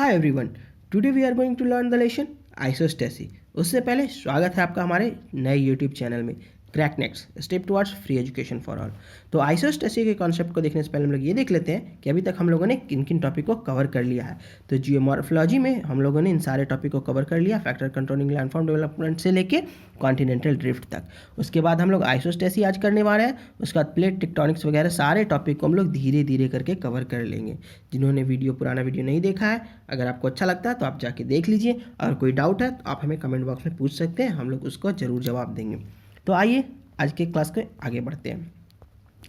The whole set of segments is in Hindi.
Hi everyone, today we are going to learn the lesson isostasy. उससे पहले स्वागत है आपका हमारे नए यूट्यूब चैनल में crack next step towards free education for all. तो आइसोस्टेसी के कॉन्सेप्ट को देखने से पहले हम लोग ये देख लेते हैं कि अभी तक हम लोगों ने किन किन टॉपिक को कवर कर लिया है। तो जियोमॉर्फोलॉजी में हम लोगों ने इन सारे टॉपिक को कवर कर लिया, फैक्टर कंट्रोलिंग लैंडफॉर्म डेवलपमेंट से लेके कॉन्टिनेंटल ड्रिफ्ट तक। उसके बाद हम लोग आइसोस्टेसी आज करने वाले हैं। उसके बाद प्लेट टेक्टोनिक्स वगैरह सारे टॉपिक को हम लोग धीरे धीरे करके कवर कर लेंगे। जिन्होंने पुराना वीडियो नहीं देखा है, अगर आपको अच्छा लगता है तो आप जाके देख लीजिए। अगर कोई डाउट है तो आप हमें कमेंट बॉक्स में पूछ सकते हैं, हम लोग उसको ज़रूर जवाब देंगे। तो आइए आज के क्लास के आगे बढ़ते हैं।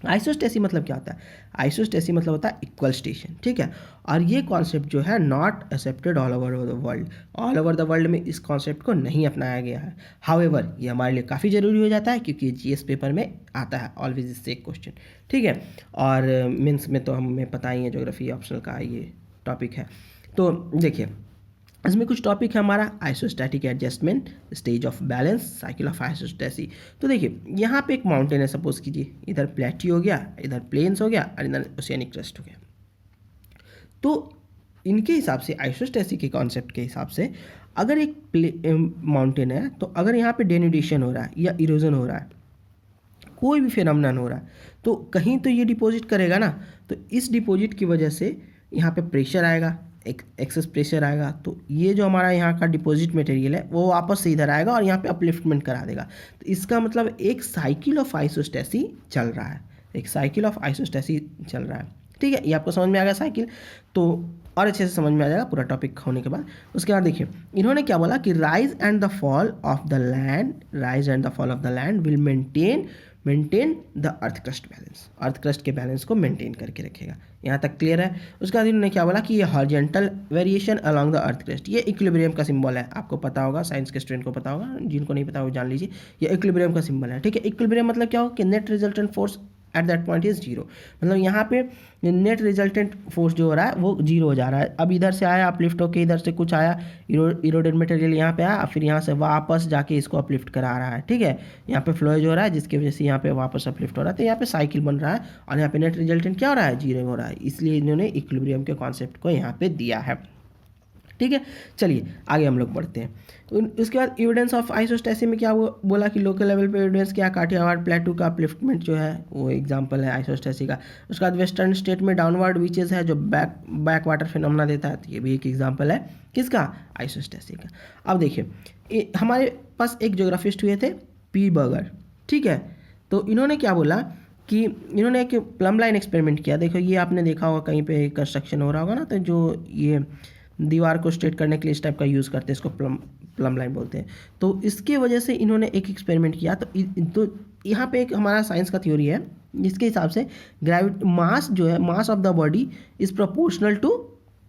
आइसोस्टेसी मतलब क्या होता है? आइसोस्टेसी मतलब होता है इक्वल स्टेशन, ठीक है। और ये कॉन्सेप्ट जो है not accepted all over the world. All over the world में इस कॉन्सेप्ट को नहीं अपनाया गया है। हाउएवर ये हमारे लिए काफ़ी ज़रूरी हो जाता है क्योंकि जीएस पेपर में आता है ऑलवेज इससे एक क्वेश्चन, ठीक है। और मीन्स में तो हमें पता ही है, ज्योग्राफी ऑप्शनल का ये टॉपिक है। तो देखिए इसमें कुछ टॉपिक है हमारा isostatic adjustment, stage of balance, cycle of isostasy. तो देखिए यहाँ पे एक माउंटेन है, सपोज कीजिए इधर प्लेट्यू हो गया, इधर प्लेन्स हो गया और इधर ओशियनिक क्रस्ट हो गया। तो इनके हिसाब से आइसोस्टेसी के कॉन्सेप्ट के हिसाब से अगर एक माउंटेन है तो अगर यहाँ पे डेनुडेशन हो रहा है या इरोजन हो रहा है, कोई भी फिनोमेनन हो रहा है, तो कहीं तो ये डिपॉजिट करेगा ना। तो इस डिपॉजिट की वजह से यहाँ पे प्रेशर आएगा, एक्सेस प्रेशर आएगा। तो ये जो हमारा यहाँ का डिपॉजिट मटेरियल है वो वापस से इधर आएगा और यहाँ पे अपलिफ्टमेंट करा देगा। तो इसका मतलब एक साइकिल ऑफ आइसोस्टेसी चल रहा है, एक साइकिल ऑफ आइसोस्टेसी चल रहा है, ठीक है। ये आपको समझ में आ गया साइकिल, तो और अच्छे से समझ में आ जाएगा पूरा टॉपिक होने के बाद। उसके बाद देखिए इन्होंने क्या बोला कि rise and the fall of the land, rise and the fall of the land will maintain the earth crust balance. Earth crust के बैलेंस को मेंटेन करके रखेगा। यहाँ तक क्लियर है। उसके बाद इन्होंने क्या बोला कि ये horizontal variation along the earth crust, ये इक्विलिब्रियम का सिंबल है। आपको पता होगा, साइंस के स्टूडेंट को पता होगा, जिनको नहीं पता वो जान लीजिए। ये इक्विलिब्रियम का सिंबल है, ठीक है। इक्विलिब्रियम मतलब क्या होगा कि net resultant force at that point is zero. मतलब यहाँ पे नेट रिजल्टेंट फोर्स जो हो रहा है वो जीरो हो जा रहा है। अब इधर से आया अपलिफ्ट होके, इधर से कुछ आया इरोडेड मटेरियल यहाँ पे आया, फिर यहाँ से वापस जाके इसको अपलिफ्ट करा रहा है, ठीक है। यहाँ पे फ्लोएज हो रहा है जिसकी वजह से यहाँ पे वापस अपलिफ्ट हो रहा है। तो यहाँ पे साइकिल बन रहा है और यहाँ पे नेट रिजल्टेंट क्या हो रहा है, जीरो हो रहा है। इसलिए इन्होंने इक्विलिब्रियम के कॉन्सेप्ट को यहाँ पे दिया है, ठीक है। चलिए आगे हम लोग बढ़ते हैं। उसके बाद एविडेंस ऑफ आइसोस्टेसी में क्या वो बोला कि लोकल लेवल पे एविडेंस क्या, काठियावाड़ प्लेटू का अपलिफ्टमेंट जो है वो एग्जांपल है आइसोस्टेसी का। उसके बाद वेस्टर्न स्टेट में डाउनवर्ड बीचेस है जो बैक वाटर फिनोमेना देता है, तो ये भी एक एग्जांपल है किसका, आइसोस्टेसी का। अब देखिए हमारे पास एक ज्योग्राफिस्ट हुए थे पी बर्गर, ठीक है। तो इन्होंने क्या बोला कि इन्होंने एक प्लम लाइन एक्सपेरिमेंट किया। देखो ये आपने देखा होगा कहीं पे कंस्ट्रक्शन हो रहा होगा ना, तो जो ये दीवार को स्ट्रेट करने के लिए इस टाइप का यूज़ करते हैं, इसको प्लम लाइन बोलते हैं। तो इसके वजह से इन्होंने एक एक्सपेरिमेंट किया। तो यहाँ पे एक हमारा साइंस का थ्योरी है जिसके हिसाब से मास जो है, mass of the body is proportional to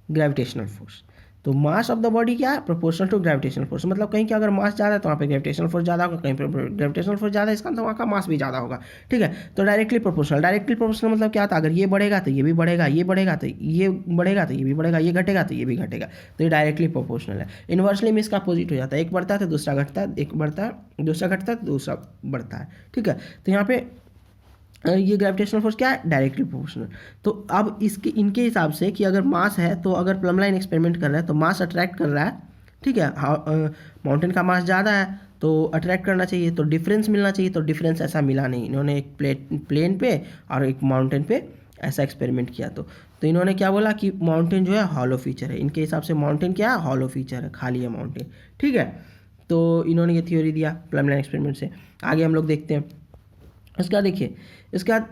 gravitational force. तो मास ऑफ द बॉडी क्या है, प्रोपोर्शनल टू ग्रेविटेशनल फोर्स। मतलब कहीं क्या अगर मास ज़्यादा है तो वहाँ पे ग्रेविटेशनल फोर्स ज़्यादा होगा, कहीं पर ग्रेविटेशनल फोर्स ज़्यादा है इसका तो वहाँ का मास भी ज़्यादा होगा, ठीक है। तो डायरेक्टली प्रोपोर्शनल मतलब क्या था, अगर ये बढ़ेगा तो ये भी बढ़ेगा, ये बढ़ेगा तो ये बढ़ेगा, तो ये भी बढ़ेगा, ये घटेगा तो ये भी घटेगा। तो ये डायरेक्टली प्रोपोर्शनल है। इन्वर्सली में इसका अपोजिट हो जाता है, एक बढ़ता है तो दूसरा घटता है, एक बढ़ता है दूसरा घटता है तो दूसरा बढ़ता है, ठीक है। तो यहाँ पे ये ग्रेविटेशनल फोर्स क्या है, डायरेक्टली प्रोपोर्शनल। तो अब इनके हिसाब से कि अगर मास है तो अगर प्लम लाइन एक्सपेरिमेंट कर रहा है तो मास अट्रैक्ट कर रहा है, ठीक है। माउंटेन का मास ज़्यादा है तो अट्रैक्ट करना चाहिए, तो डिफरेंस मिलना चाहिए, तो डिफरेंस ऐसा मिला नहीं। इन्होंने एक प्लेन पे और एक माउंटेन पे ऐसा एक्सपेरिमेंट किया। तो इन्होंने क्या बोला कि माउंटेन जो है हॉलो फीचर है। इनके हिसाब से माउंटेन क्या है, हॉलो फीचर है, खाली है माउंटेन, ठीक है। तो इन्होंने ये थ्योरी दिया प्लम लाइन एक्सपेरिमेंट से। आगे हम लोग देखते हैं। इसका देखिए इसके बाद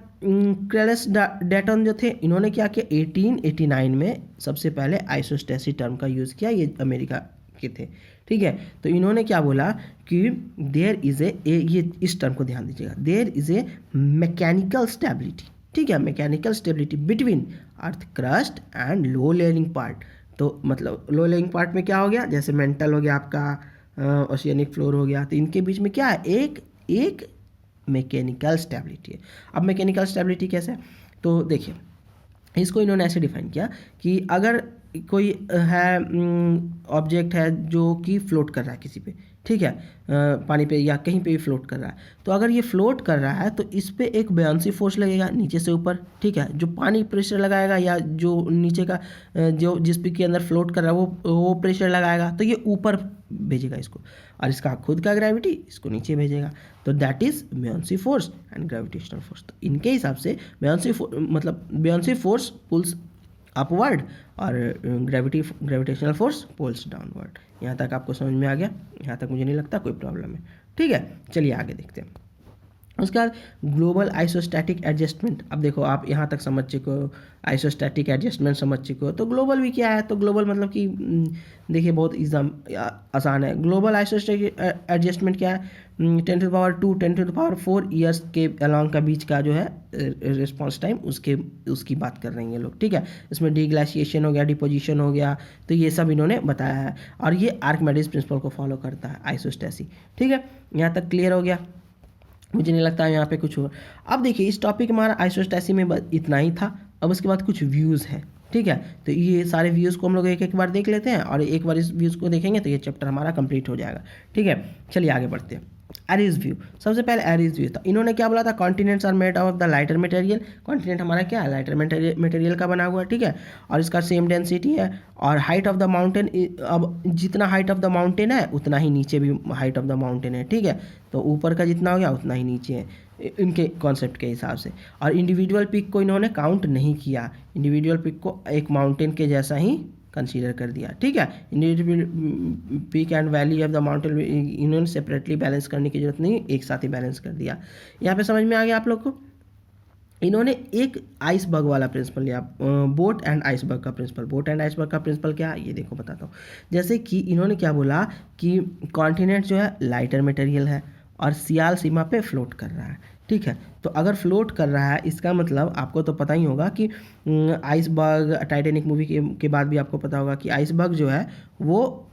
क्रेलस डेटन जो थे, इन्होंने क्या किया 1889 में सबसे पहले आइसोस्टेसी टर्म का यूज़ किया। ये अमेरिका के थे, ठीक है। तो इन्होंने क्या बोला कि देयर इज़ ये इस टर्म को ध्यान दीजिएगा, there is a mechanical stability, ठीक है, mechanical stability between earth crust and low layering part. तो मतलब लो लेयरिंग पार्ट में क्या हो गया, जैसे मेंटल हो गया आपका, ओशियनिक फ्लोर हो गया, तो इनके बीच में क्या है, एक मैकेनिकल स्टेबिलिटी है। अब मैकेनिकल स्टेबिलिटी कैसे है, तो देखिए इसको इन्होंने ऐसे डिफाइन किया कि अगर कोई है ऑब्जेक्ट है जो कि फ्लोट कर रहा है किसी पे, ठीक है, पानी पे या कहीं पे भी फ्लोट कर रहा है, तो अगर ये फ्लोट कर रहा है तो इस पे एक बुयांसी फोर्स लगेगा नीचे से ऊपर, ठीक है, जो पानी प्रेशर लगाएगा या जो नीचे का जो जिस पे के अंदर फ्लोट कर रहा है वो प्रेशर लगाएगा, तो ये ऊपर भेजेगा इसको, और इसका खुद का ग्रेविटी इसको नीचे भेजेगा, तो that is buoyancy force and gravitational force. तो इनके हिसाब से बुयांसी फोर्स पुल्स अपवर्ड और ग्रेविटेशनल फोर्स पुल्स डाउनवर्ड। यहाँ तक आपको समझ में आ गया? यहाँ तक मुझे नहीं लगता कोई प्रॉब्लम है, ठीक है। चलिए आगे देखते हैं। उसके बाद ग्लोबल आइसोस्टैटिक एडजस्टमेंट। अब देखो आप यहाँ तक समझ चुके हो, आइसोस्टैटिक एडजस्टमेंट समझ चुके हो, तो ग्लोबल भी क्या है? तो ग्लोबल मतलब कि देखिए बहुत एकदम आसान है। ग्लोबल आइसोस्टैटिक एडजस्टमेंट क्या है? 10⁻², 10⁻4 ईयर्स के अलॉन्ग का बीच का जो है रिस्पॉन्स टाइम, उसकी बात कर रहे हैं ये लोग, ठीक है। इसमें डीग्लेशिएशन हो गया, डिपोजिशन हो गया, तो ये सब इन्होंने बताया है, और ये आर्किमिडीज प्रिंसिपल को फॉलो करता है आइसोस्टेसी, ठीक है। यहाँ तक क्लियर हो गया? मुझे नहीं लगता यहाँ पे कुछ हो। अब देखिए इस टॉपिक हमारा आइसोस्टेसी में इतना ही था। अब उसके बाद कुछ व्यूज़ है, ठीक है। तो ये सारे व्यूज़ को हम लोग एक एक बार देख लेते हैं, और एक बार इस व्यूज़ को देखेंगे तो ये चैप्टर हमारा कंप्लीट हो जाएगा, ठीक है। चलिए आगे बढ़ते हैं। एरीज व्यू, सबसे पहले एरीज व्यू था। इन्होंने क्या बोला था? Continents are made of the lighter material. Continent हमारा क्या है? लाइटर मटेरियल का बना हुआ है, ठीक है, और इसका सेम डेंसिटी है, और हाइट ऑफ द माउंटेन, अब जितना हाइट ऑफ द माउंटेन है उतना ही नीचे भी हाइट ऑफ द माउंटेन है, ठीक है। तो ऊपर का जितना हो गया उतना ही नीचे है इनके कॉन्सेप्ट के हिसाब से। और इंडिविजुअल पिक को इन्होंने काउंट नहीं किया, इंडिविजुअल पिक को एक माउंटेन के जैसा ही कंसीडर कर दिया, ठीक है। Individual peak and valley of the mountain इन्होंने सेपरेटली बैलेंस करने की जरूरत नहीं, एक साथ ही बैलेंस कर दिया। यहाँ पे समझ में आ गया आप लोग को? इन्होंने एक आइसबर्ग वाला प्रिंसिपल लिया, बोट एंड आइसबर्ग का प्रिंसिपल। बोट एंड आइसबर्ग का प्रिंसिपल क्या है ये देखो बताता हूँ। जैसे कि इन्होंने क्या बोला कि कॉन्टिनेंट जो है लाइटर मटेरियल है और सियाल सीमा पे फ्लोट कर रहा है, ठीक है। तो अगर फ्लोट कर रहा है इसका मतलब आपको तो पता ही होगा कि आइसबर्ग, टाइटैनिक मूवी के बाद भी आपको पता होगा कि आइसबर्ग जो है वो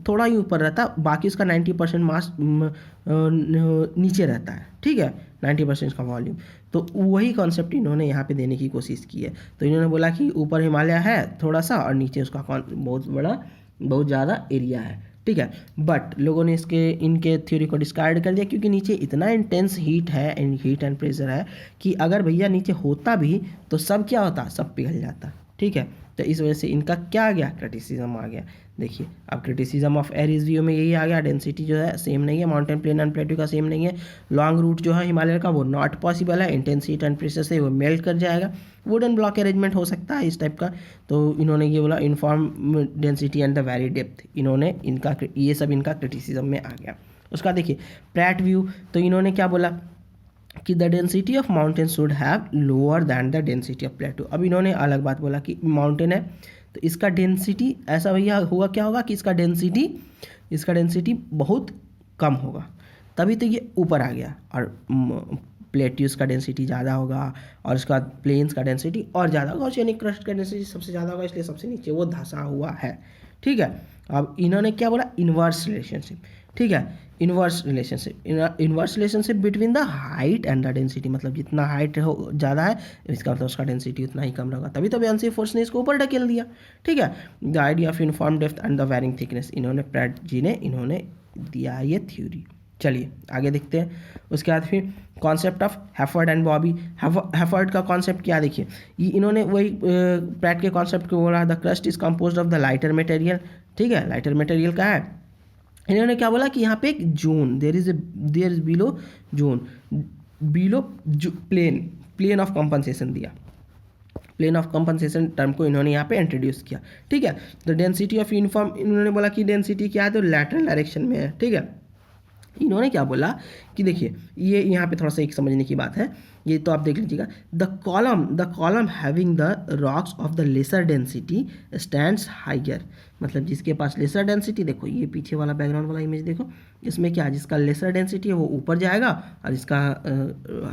थोड़ा ही ऊपर रहता है, बाकी उसका 90% मास नीचे रहता है, ठीक है, 90% का वॉल्यूम। तो वही कॉन्सेप्ट इन्होंने यहाँ पे देने की कोशिश की है। तो इन्होंने बोला कि ऊपर हिमालय है थोड़ा सा और नीचे उसका बहुत ज़्यादा एरिया है, ठीक है। बट लोगों ने इनके थ्योरी को डिस्कार्ड कर दिया, क्योंकि नीचे इतना इंटेंस हीट एंड प्रेशर है कि अगर भैया नीचे होता भी तो सब क्या होता? सब पिघल जाता, ठीक है। तो इस वजह से इनका क्या आ गया? क्रिटिसिज्म आ गया। देखिए अब क्रिटिसिज्म ऑफ एरीज व्यू में यही आ गया, डेंसिटी जो है सेम नहीं है, माउंटेन प्लेन एंड प्लेट्यू का सेम नहीं है, लॉन्ग रूट जो है हिमालय का वो नॉट पॉसिबल है, इंटेंस हीट एंड प्रेशर से वो मेल्ट कर जाएगा, वुडन ब्लॉक अरेंजमेंट हो सकता है इस टाइप का। तो इन्होंने ये बोला inform density and the very depth, इन्होंने इनका ये सब इनका क्रिटिसिज्म में आ गया। उसका देखिए प्रैट व्यू, तो इन्होंने क्या बोला कि the density of mountain should have lower than the density of प्लेटू। अब इन्होंने अलग बात बोला कि माउंटेन है तो इसका डेंसिटी ऐसा भैया हुआ क्या होगा कि इसका डेंसिटी बहुत कम होगा, तभी तो ये ऊपर आ गया। और प्लेट्यूस का डेंसिटी ज़्यादा होगा और उसका प्लेन्स का डेंसिटी और ज़्यादा होगा, ओशियनिक क्रस्ट का डेंसिटी सबसे ज़्यादा होगा, इसलिए सबसे नीचे वो धंसा हुआ है, ठीक है। अब इन्होंने क्या बोला? इन्वर्स रिलेशनशिप, ठीक है। Inverse relationship between the height and the density, मतलब जितना हाइट हो ज़्यादा है इसका मतलब उसका डेंसिटी उतना ही कम रहेगा, तभी तो बुयांसी फोर्स ने इसको ऊपर ढकेल दिया, ठीक है। The idea of uniform depth and the varying thickness, इन्होंने प्रैट जी ने इन्होंने दिया ये थ्योरी। चलिए आगे देखते हैं। उसके बाद फिर कॉन्सेप्ट ऑफ हैफर्ड एंड बॉबी। हैफर्ड का कॉन्सेप्ट क्या? देखिए इन्होंने वही प्रैट के कॉन्सेप्ट को बोला, the crust is composed of the lighter material, ठीक है। लाइटर मटेरियल का है। इन्होंने क्या बोला कि यहाँ पे एक zone there is below zone, below plane of compensation दिया, प्लेन ऑफ कंपनसेशन टर्म को इन्होंने यहाँ पे इंट्रोड्यूस किया, ठीक है। तो डेंसिटी ऑफ यूनिफॉर्म, इन्होंने बोला कि डेंसिटी क्या है? तो लैटरल डायरेक्शन में है, ठीक है। इन्होंने क्या बोला कि देखिए ये यहाँ पे थोड़ा सा एक समझने की बात है, ये तो आप देख लीजिएगा। The column having the rocks of the lesser density stands higher, मतलब जिसके पास लेसर डेंसिटी, देखो ये पीछे वाला बैकग्राउंड वाला इमेज देखो, इसमें क्या जिसका लेसर डेंसिटी है वो ऊपर जाएगा और जिसका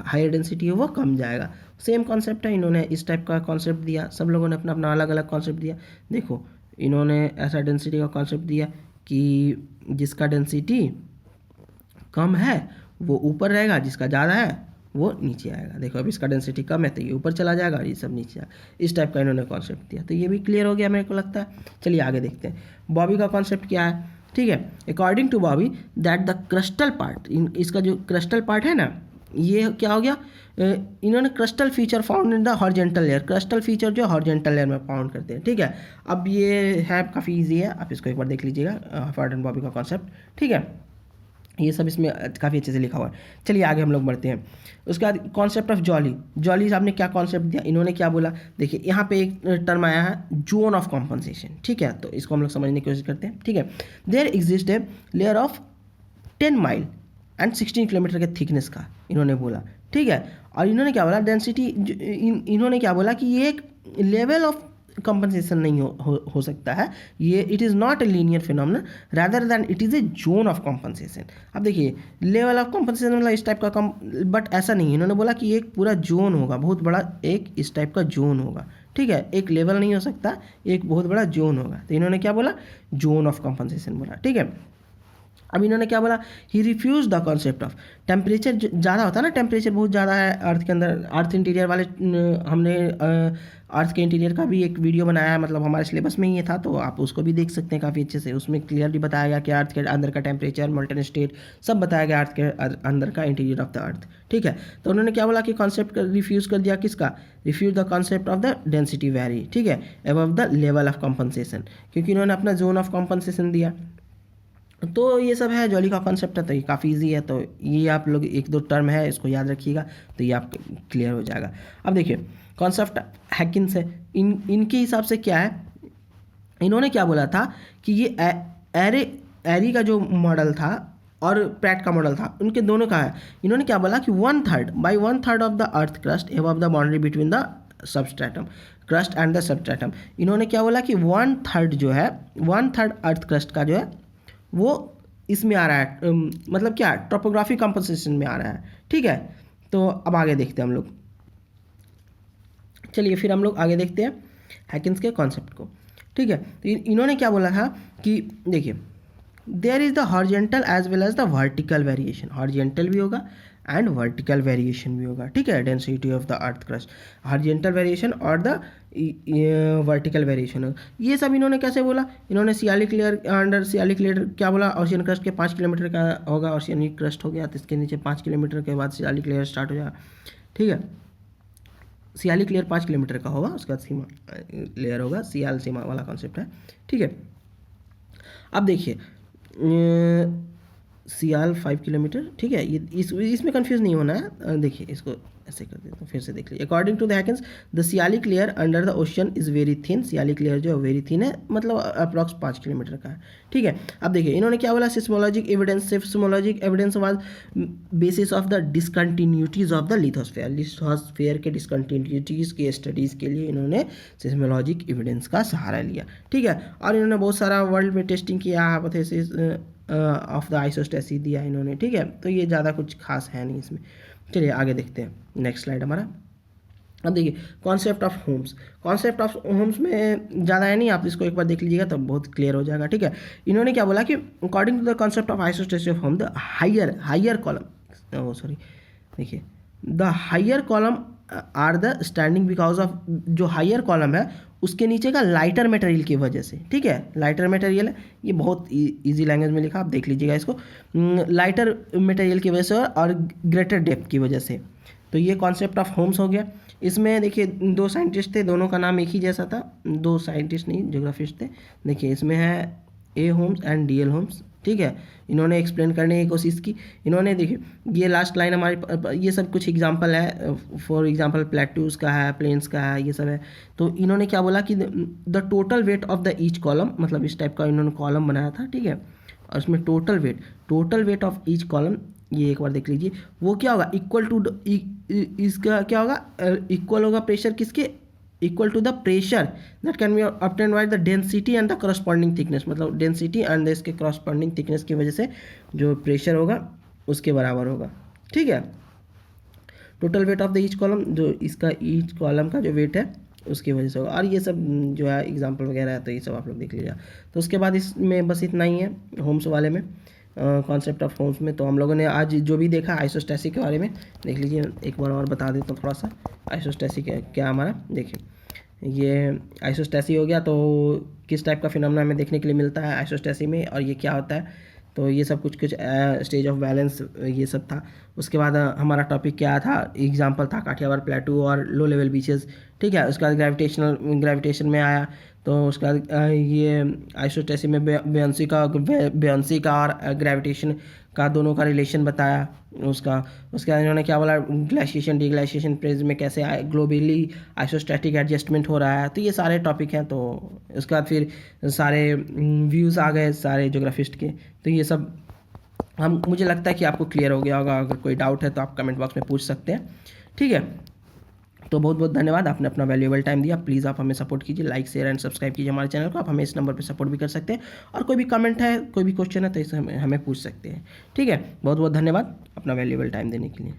हायर डेंसिटी है वो कम जाएगा। सेम कॉन्सेप्ट है, इन्होंने इस टाइप का कॉन्सेप्ट दिया, सब लोगों ने अपना अपना अलग अलग कॉन्सेप्ट दिया। देखो इन्होंने ऐसा डेंसिटी का कॉन्सेप्ट दिया कि जिसका डेंसिटी कम है वो ऊपर रहेगा, जिसका ज़्यादा है वो नीचे आएगा। देखो अब इसका डेंसिटी कम है तो ये ऊपर चला जाएगा और ये सब नीचे आएगा, इस टाइप का इन्होंने कॉन्सेप्ट दिया। तो ये भी क्लियर हो गया मेरे को लगता है। चलिए आगे देखते हैं। बॉबी का कॉन्सेप्ट क्या है? ठीक है। According to Bowie that the crustal part, इसका जो क्रस्टल पार्ट है ना, ये क्या हो गया, इन्होंने crustal feature found in the horizontal layer, crustal feature जो हॉरिजॉन्टल लेयर में फाउंड करते हैं, ठीक है। अब ये है काफ़ी इजी है, आप इसको एक बार देख लीजिएगा, हफर्ड एंड बॉबी का कॉन्सेप्ट, ठीक है। ये सब इसमें काफ़ी अच्छे से लिखा हुआ है। चलिए आगे हम लोग बढ़ते हैं। उसके बाद कॉन्सेप्ट ऑफ जॉली, जॉली साहब ने क्या कॉन्सेप्ट दिया, इन्होंने क्या बोला, देखिए यहाँ पे एक टर्म आया है जोन ऑफ कॉम्पनसेशन, ठीक है। तो इसको हम लोग समझने की कोशिश करते हैं, ठीक है। There exist a layer of 10 mile and 16 kilometer के थिकनेस का इन्होंने बोला, ठीक है। और इन्होंने क्या बोला, डेंसिटी, इन्होंने क्या बोला कि ये एक लेवल ऑफ कंपनसेशन नहीं हो सकता है, ये it is not a linear phenomena rather than it is a zone of compensation. अब देखिए लेवल ऑफ कंपनसेशन मतलब इस टाइप का बट ऐसा नहीं, इन्होंने बोला कि एक पूरा जोन होगा, बहुत बड़ा एक इस टाइप का जोन होगा, ठीक है। एक लेवल नहीं हो सकता, एक बहुत बड़ा जोन होगा। तो इन्होंने क्या बोला, जोन ऑफ कंपनसेशन बोला, ठीक है। अब इन्होंने क्या बोला, he refuse the concept of temperature ज़्यादा होता है ना, टेम्परेचर बहुत ज़्यादा है अर्थ के अंदर, अर्थ इंटीरियर वाले हमने अर्थ के इंटीरियर का भी एक वीडियो बनाया है, मतलब हमारे सिलेबस में ही ये था, तो आप उसको भी देख सकते हैं काफ़ी अच्छे से। उसमें क्लियरली बताया गया कि अर्थ के अंदर का टेम्परेचर, मोल्टन स्टेट सब बताया गया अर्थ के अंदर का इंटीरियर ऑफ द अर्थ, ठीक है। तो उन्होंने क्या बोला कि कॉन्सेप्ट रिफ्यूज़ कर दिया, किसका, refuse the concept of the density vary, ठीक है, above the level of compensation, क्योंकि इन्होंने अपना जोन ऑफ कॉम्पनसेशन दिया। तो ये सब है जॉली का कॉन्सेप्ट है, तो ये काफ़ी इजी है। तो ये आप लोग एक दो टर्म है इसको याद रखिएगा, तो ये आप क्लियर हो जाएगा। अब देखिए कॉन्सेप्ट हैकिंस है, इनके हिसाब से क्या है, इन्होंने क्या बोला था कि ये एरी का जो मॉडल था और प्रैट का मॉडल था, उनके दोनों का है। इन्होंने क्या बोला कि 1/3 of the earth crust above the boundary between the substratum, crust and the substratum. इन्होंने क्या बोला कि 1/3 जो है, 1/3 अर्थ क्रस्ट का जो है वो इसमें आ रहा है, मतलब क्या, टोपोग्राफी कंपोजिशन में आ रहा है, ठीक है। तो अब आगे देखते हैं हम लोग, चलिए फिर हम लोग आगे देखते हैं हैकिंस के कॉन्सेप्ट को, ठीक है। तो इन्होंने क्या बोला था कि देखिए there is the horizontal as well as the vertical variation, horizontal भी होगा एंड वर्टिकल वेरिएशन भी होगा, ठीक है, density of the earth crust, horizontal variation और द वर्टिकल वेरिएशन होगा। ये सब इन्होंने कैसे बोला, इन्होंने sialic layer under sialic layer क्या बोला, ओशियन क्रस्ट के 5 किलोमीटर का होगा, ओशियनिक क्रस्ट हो गया, तो इसके नीचे 5 किलोमीटर के बाद सियालिक लेयर स्टार्ट हो जाएगा, ठीक है। सियालिक लेयर 5 किलोमीटर का होगा, उसके बाद सीमा लेयर होगा, सियाल सीमा वाला कॉन्सेप्ट है, ठीक है। अब देखिए सियाल 5 किलोमीटर, ठीक है, ये इसमें कंफ्यूज नहीं होना है। देखिए इसको ऐसे कर देता हूँ, फिर से देख लीजिए। अकॉर्डिंग टू द हैकिंस the sialic layer under the ocean is very thin, sialic layer जो है वेरी थिन है, मतलब अप्रॉक्स 5 किलोमीटर का है, ठीक है। अब देखिए इन्होंने क्या बोला, seismologic evidence, seismologic evidence was basis of the discontinuities of the lithosphere, lithosphere के डिसकंटिन्यूटीज के स्टडीज़ के लिए इन्होंने सिस्मोलॉजिक एविडेंस का सहारा लिया, ठीक है। और इन्होंने बहुत सारा वर्ल्ड में टेस्टिंग किया, हाइपोथेसिस ऑफ द आइसोस्टेसिस दिया इन्होंने, ठीक है। तो ये ज़्यादा कुछ खास है नहीं इसमें। चलिए आगे देखते हैं, नेक्स्ट स्लाइड हमारा। अब देखिए concept of Holmes, concept of Holmes में ज़्यादा है नहीं, आप इसको एक बार देख लीजिएगा तो बहुत क्लियर हो जाएगा, ठीक है। इन्होंने क्या बोला कि according to the concept of isostasy of home the higher column, sorry देखिए the higher column are the standing because of, जो हायर कॉलम है उसके नीचे का लाइटर मटेरियल की वजह से, ठीक है, लाइटर मटेरियल है, ये बहुत इजी लैंग्वेज में लिखा, आप देख लीजिएगा इसको, लाइटर मटेरियल की वजह से और ग्रेटर डेप्थ की वजह से। तो ये कॉन्सेप्ट ऑफ होम्स हो गया। इसमें देखिए 2 साइंटिस्ट थे, दोनों का नाम एक ही जैसा था, 2 साइंटिस्ट नहीं ज्योग्राफिस्ट थे। देखिए इसमें है A Holmes and D L Holmes, ठीक है। इन्होंने एक्सप्लेन करने की कोशिश की। इन्होंने देखिए ये लास्ट लाइन हमारी, ये सब कुछ एग्जांपल है, फॉर एग्जांपल प्लेट्यूज का है, प्लेन्स का है, ये सब है। तो इन्होंने क्या बोला कि the total weight of the each column, मतलब इस टाइप का इन्होंने कॉलम बनाया था, ठीक है। और उसमें total weight of each column, ये एक बार देख लीजिए, वो क्या होगा, इक्वल टू इसका क्या होगा, इक्वल होगा प्रेशर किसके, equal to the pressure that can be obtained by the density and the corresponding thickness, मतलब डेंसिटी एंड इसके करस्पॉन्डिंग थिकनेस की वजह से जो प्रेशर होगा उसके बराबर होगा, ठीक है। Total weight of the each column, जो इसका ईच कॉलम का जो वेट है उसकी वजह से होगा। और ये सब जो है एग्जाम्पल वगैरह है, तो ये सब आप लोग देख लीजिएगा। तो उसके बाद इसमें बस इतना ही है होम्स वाले में, कॉन्सेप्ट ऑफ होम्स में। तो हम लोगों ने आज जो भी देखा आइसोस्टेसिस के बारे में देख लीजिए, एक बार और बता देता हूँ थोड़ा सा। आइसोस्टेसिस क्या हमारा, देखिए ये आइसोस्टेसी हो गया। तो किस टाइप का फिनोमेना हमें देखने के लिए मिलता है आइसोस्टेसी में और ये क्या होता है, तो ये सब कुछ स्टेज ऑफ बैलेंस ये सब था। उसके बाद हमारा टॉपिक क्या था, एग्जांपल था काठियावाड़ प्लेटू और लो लेवल बीचेस, ठीक है। उसके बाद ग्रेविटेशन में आया, तो उसका ये आइसोस्टेसी में बेयोंसी का और ग्रेविटेशन का दोनों का रिलेशन बताया उसका। उसके बाद इन्होंने क्या बोला, ग्लेशिएशन डीग्लेशिएशन फेज में कैसे ग्लोबली आइसोस्टैटिक एडजस्टमेंट हो रहा है। तो ये सारे टॉपिक हैं। तो उसके बाद फिर सारे व्यूज़ आ गए सारे ज्योग्राफिस्ट के। तो ये सब मुझे लगता है कि आपको क्लियर हो गया होगा। अगर कोई डाउट है तो आप कमेंट बॉक्स में पूछ सकते हैं, ठीक है। तो बहुत बहुत धन्यवाद, आपने अपना वैल्यूएबल टाइम दिया। प्लीज़ आप हमें सपोर्ट कीजिए, लाइक शेयर एंड सब्सक्राइब कीजिए हमारे चैनल को। आप हमें इस नंबर पे सपोर्ट भी कर सकते हैं और कोई भी कमेंट है, कोई भी क्वेश्चन है तो इसे हमें पूछ सकते हैं, ठीक है। बहुत बहुत धन्यवाद अपना वैल्यूएबल टाइम देने के लिए।